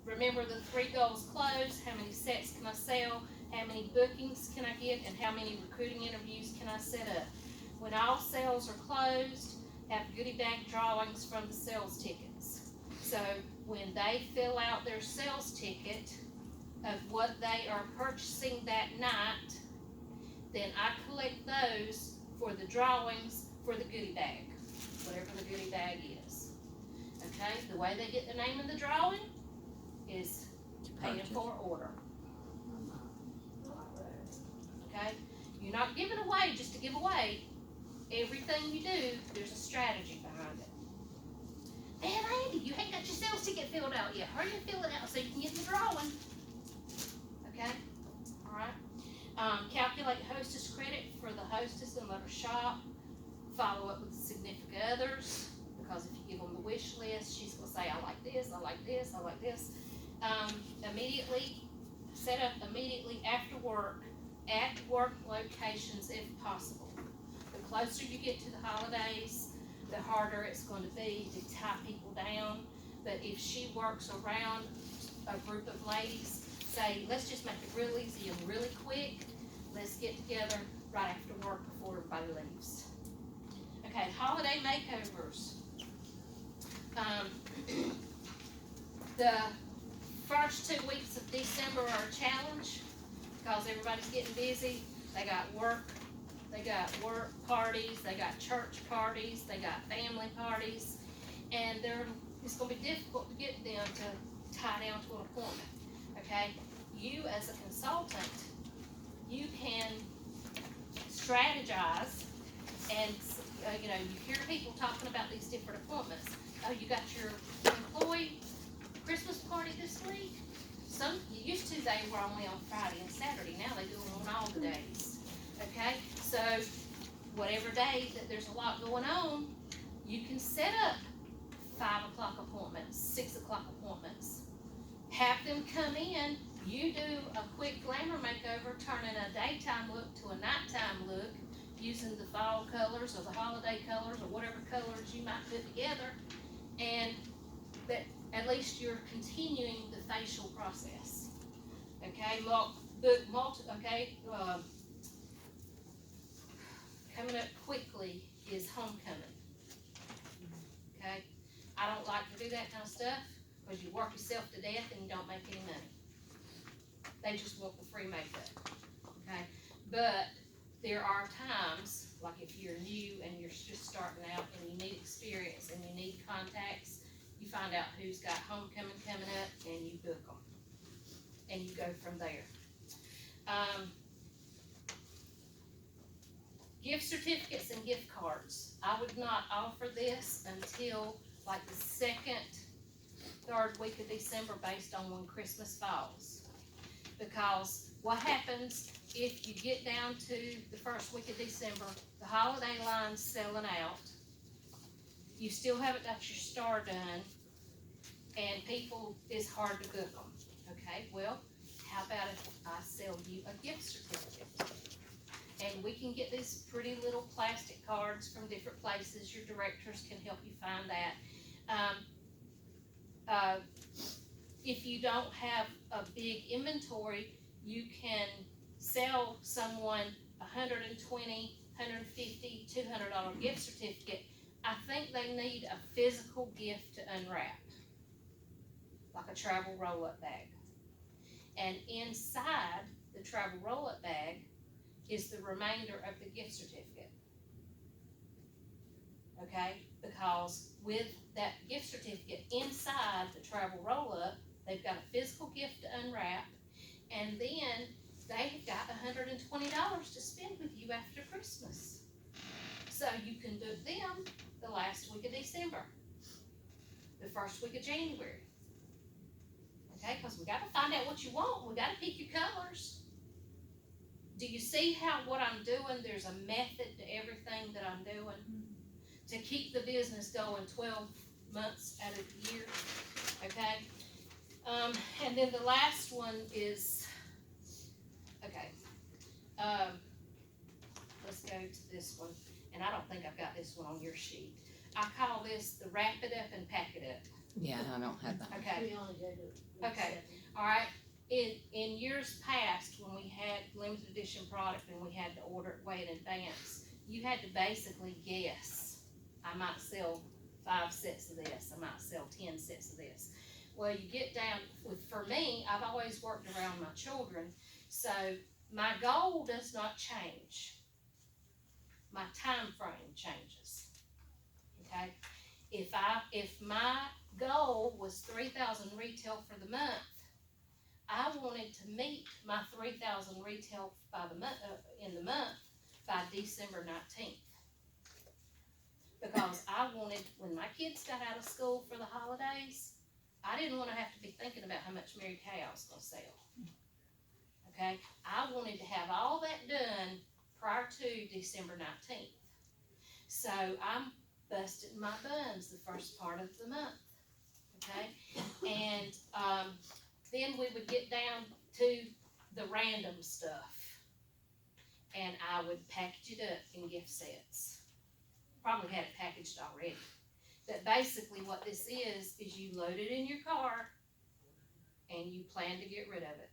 remember the 3 goals closed. How many sets can I sell? How many bookings can I get? And how many recruiting interviews can I set up? When all sales are closed, have goodie bag drawings from the sales tickets. So when they fill out their sales ticket of what they are purchasing that night, then I collect those for the drawings for the goodie bag, whatever the goodie bag is. Okay, the way they get the name in the drawing is paying for order. Okay, you're not giving away just to give away. Everything you do, there's a strategy behind it. Man, Andy, you ain't got your sales ticket filled out yet. Hurry and fill it out so you can get the drawing. Okay, all right. Calculate hostess credit for the hostess and let her shop. Follow up with significant others, because if you give them the wish list, she's going to say, I like this, I like this, I like this. Immediately, set up immediately after work, at work locations if possible. The closer you get to the holidays, the harder it's going to be to tie people down. But if she works around a group of ladies, say, let's just make it real easy and really quick. Let's get together right after work before everybody leaves. Okay, holiday makeovers. The first 2 weeks of December are a challenge because everybody's getting busy. They got work parties, they got church parties, they got family parties, and it's going to be difficult to get them to tie down to an appointment. Okay, you as a consultant, you can strategize, and you hear people talking about these different appointments. Oh, you got your employee Christmas party this week? Used to they were only on Friday and Saturday. Now they do them on all the days. Okay, so whatever day that there's a lot going on, you can set up 5 o'clock appointments, 6 o'clock appointments. Have them come in. You do a quick glamour makeover, turning a daytime look to a nighttime look, using the fall colors or the holiday colors or whatever colors you might put together, and that at least you're continuing the facial process. Okay, coming up quickly is homecoming. Okay, I don't like to do that kind of stuff because you work yourself to death and you don't make any money. They just want the free makeup. Okay, but there are times, like if you're new and you're just starting out and you need experience and you need contacts, you find out who's got homecoming coming up and you book them. And you go from there. Gift certificates and gift cards. I would not offer this until like the 2nd, 3rd week of December based on when Christmas falls. Because what happens if you get down to the 1st week of December, the holiday line's selling out, you still haven't got your star done, and people, it's hard to book them. Okay, well, how about if I sell you a gift certificate? And we can get these pretty little plastic cards from different places. Your directors can help you find that. If you don't have a big inventory, you can sell someone $120, $150, $200 gift certificate. I think they need a physical gift to unwrap, like a travel roll-up bag. And inside the travel roll-up bag is the remainder of the gift certificate. Okay? Because with that gift certificate inside the travel roll-up, they've got a physical gift to unwrap, and then they've got $120 to spend with you after Christmas. So you can book them the last week of December, the 1st week of January. Okay, because we got to find out what you want. We got to pick your colors. Do you see how what I'm doing, there's a method to everything that I'm doing to keep the business going 12 months out of the year? Okay. And then the last one is, okay, let's go to this one. And I don't think I've got this one on your sheet. I call this the wrap it up and pack it up. Yeah, I don't have that. Okay, We only go to. Okay. alright. In years past, when we had limited edition product and we had to order it way in advance, you had to basically guess. I might sell 5 sets of this, I might sell 10 sets of this. Well, you get down, for me, I've always worked around my children, so my goal does not change. My time frame changes, okay? If my goal was 3,000 retail for the month, I wanted to meet my 3,000 retail by the month, in the month, by December 19th. Because I wanted, when my kids got out of school for the holidays, I didn't want to have to be thinking about how much Mary Kay I was going to sell. Okay? I wanted to have all that done prior to December 19th. So I'm busting my buns the first part of the month. Okay? And then we would get down to the random stuff. And I would package it up in gift sets. Probably had it packaged already. But basically what this is you load it in your car and you plan to get rid of it.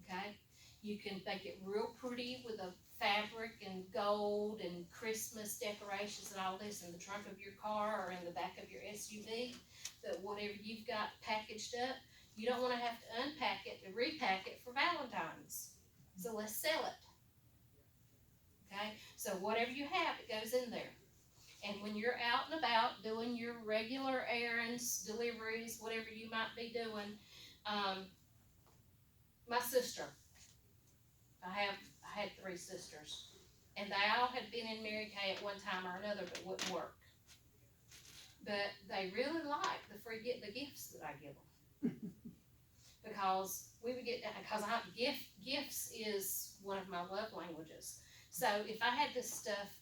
Okay? You can make it real pretty with a fabric and gold and Christmas decorations and all this in the trunk of your car or in the back of your SUV. But whatever you've got packaged up, you don't want to have to unpack it and repack it for Valentine's. So let's sell it. Okay? So whatever you have, it goes in there. And when you're out and about doing your regular errands, deliveries, whatever you might be doing, my sister, I had 3 sisters, and they all had been in Mary Kay at one time or another, but wouldn't work. But they really liked the gifts that I give them. Because we would get, because gifts is one of my love languages. So if I had this stuff,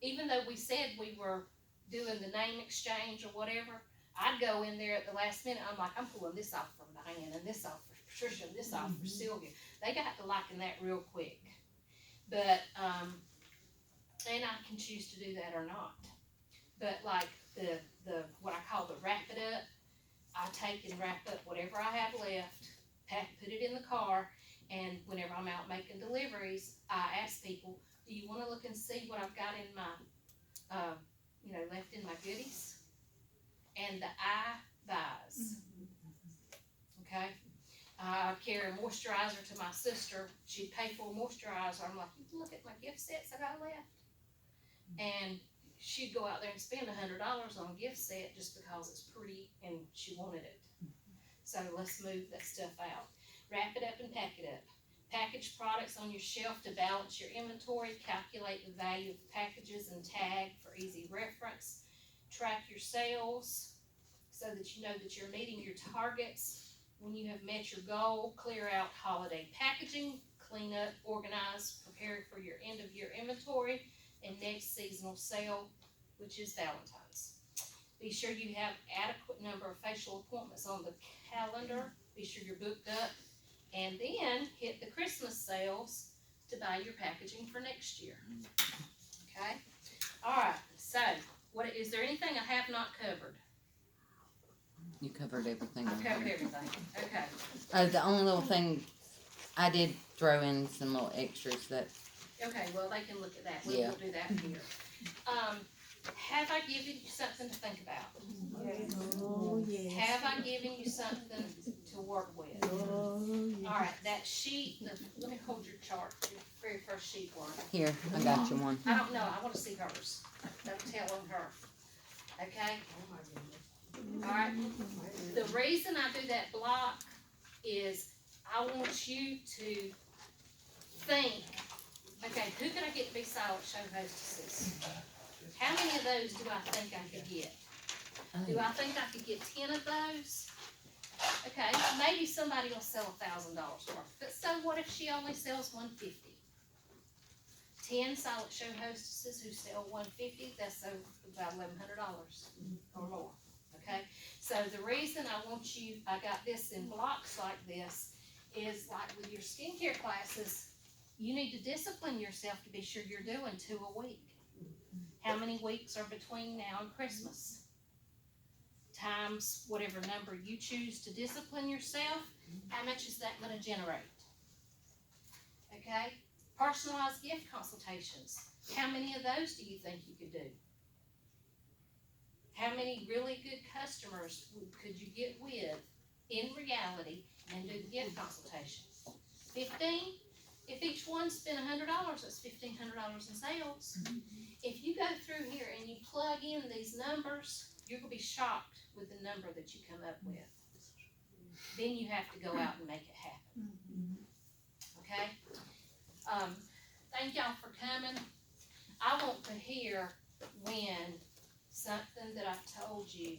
even though we said we were doing the name exchange or whatever, I'd go in there at the last minute. I'm like, I'm pulling this off from Diane and this off for Patricia and this off for Sylvia. They got to liking that real quick. But, and I can choose to do that or not. But like the what I call the wrap it up, I take and wrap up whatever I have left, put it in the car, and whenever I'm out making deliveries, I ask people, do you want to look and see what I've got in my, left in my goodies? And the I buys. Okay? I carry a moisturizer to my sister. She'd pay for a moisturizer. I'm like, you can look at my gift sets I got left. And she'd go out there and spend $100 on a gift set just because it's pretty and she wanted it. So let's move that stuff out. Wrap it up and pack it up. Package products on your shelf to balance your inventory. Calculate the value of packages and tag for easy reference. Track your sales so that you know that you're meeting your targets. When you have met your goal, clear out holiday packaging, clean up, organize, prepare for your end of year inventory and next seasonal sale, which is Valentine's. Be sure you have adequate number of facial appointments on the calendar. Be sure you're booked up. And then hit the Christmas sales to buy your packaging for next year. Okay? Alright, so is there anything I have not covered? You covered everything. I've covered everything. Okay. The only little thing I did throw in some little extras that. Okay, well they can look at that. We'll do that here. Have I given you something to think about? Yes. Oh, yes. Have I given you something to work with? Oh, yes. Alright, that sheet, let me hold your chart, your very first sheet one. Here, I got you one. I don't know, I want to see hers. Don't tell on her. Okay? Alright, the reason I do that block is I want you to think, okay, who can I get to be silent show hostesses? How many of those do I think I could get? Do I think I could get 10 of those? Okay, maybe somebody will sell $1,000 worth. But so what if she only sells $150? 10 silent show hostesses who sell $150, that's about $1,100 or more. Okay, so the reason I got this in blocks like this is like with your skincare classes, you need to discipline yourself to be sure you're doing 2 a week. How many weeks are between now and Christmas? times whatever number you choose to discipline yourself, how much is that gonna generate? Okay? Personalized gift consultations. How many of those do you think you could do? How many really good customers could you get with in reality and do the gift consultation? 15? If each one spent $100, that's $1,500 in sales. If you go through here and you plug in these numbers, you're gonna be shocked with the number that you come up with. Then you have to go out and make it happen. Okay? Thank y'all for coming. I want to hear when something that I've told you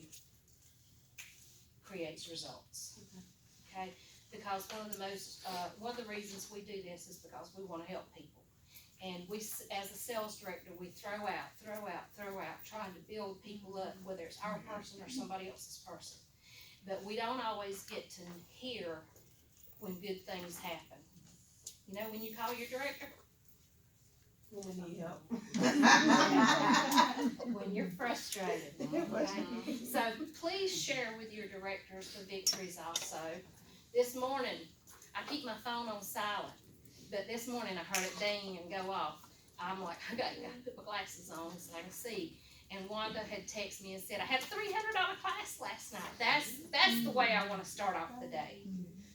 creates results. Okay? Because one of the reasons we do this is because we want to help people. And we, as a sales director, we throw out, trying to build people up, whether it's our person or somebody else's person. But we don't always get to hear when good things happen. You know, when you call your director, When we need help. when you're frustrated. Okay? So please share with your directors the victories also. This morning, I keep my phone on silent, but this morning I heard it ding and go off. I'm like, I gotta put my glasses on so I can see. And Wanda had texted me and said, I had a $300 class last night. That's the way I want to start off the day.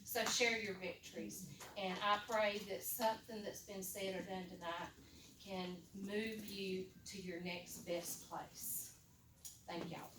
So share your victories. And I pray that something that's been said or done tonight can move you to your next best place. Thank y'all.